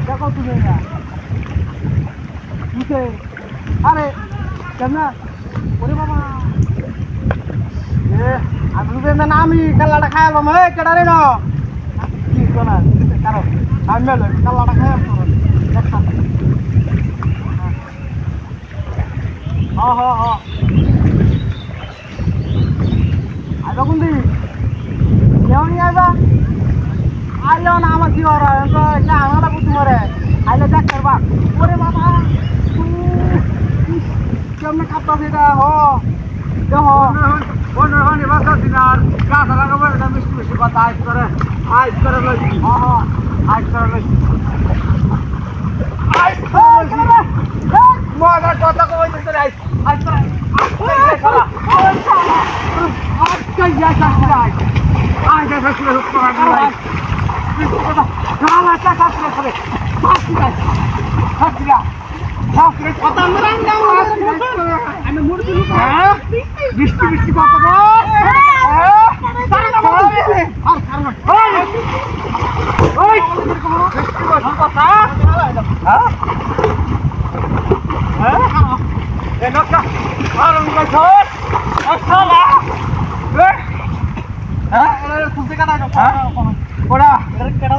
দেখো তুমি না আরে কেমন ওরে বাবা আমি কাল্লাটা খাই আলবাম কেডারে না কি শোনা কারণ আমি মেলো কাল্লাটা খাই আলবাম আইবা কোন দিন কেমন আইবা আইলো না আমার কি ওরা আমাটা বুঝতে পারে আইলে দেখ করবা ওরে বাবা কেমন কাপড় সেটা দেখো অন্য বাসা দিনার গাছ লাগাবো এটা মিষ্টি মিষ্টি কথা আইস করে লই আইস করে লই মজার কথা কইতে আইস করে বৃষ্টি বৃষ্টি কথা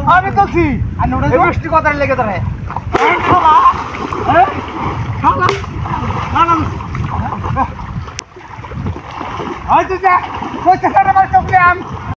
আমি বলছি বৃষ্টি কথা লেগে ধরে হয়তো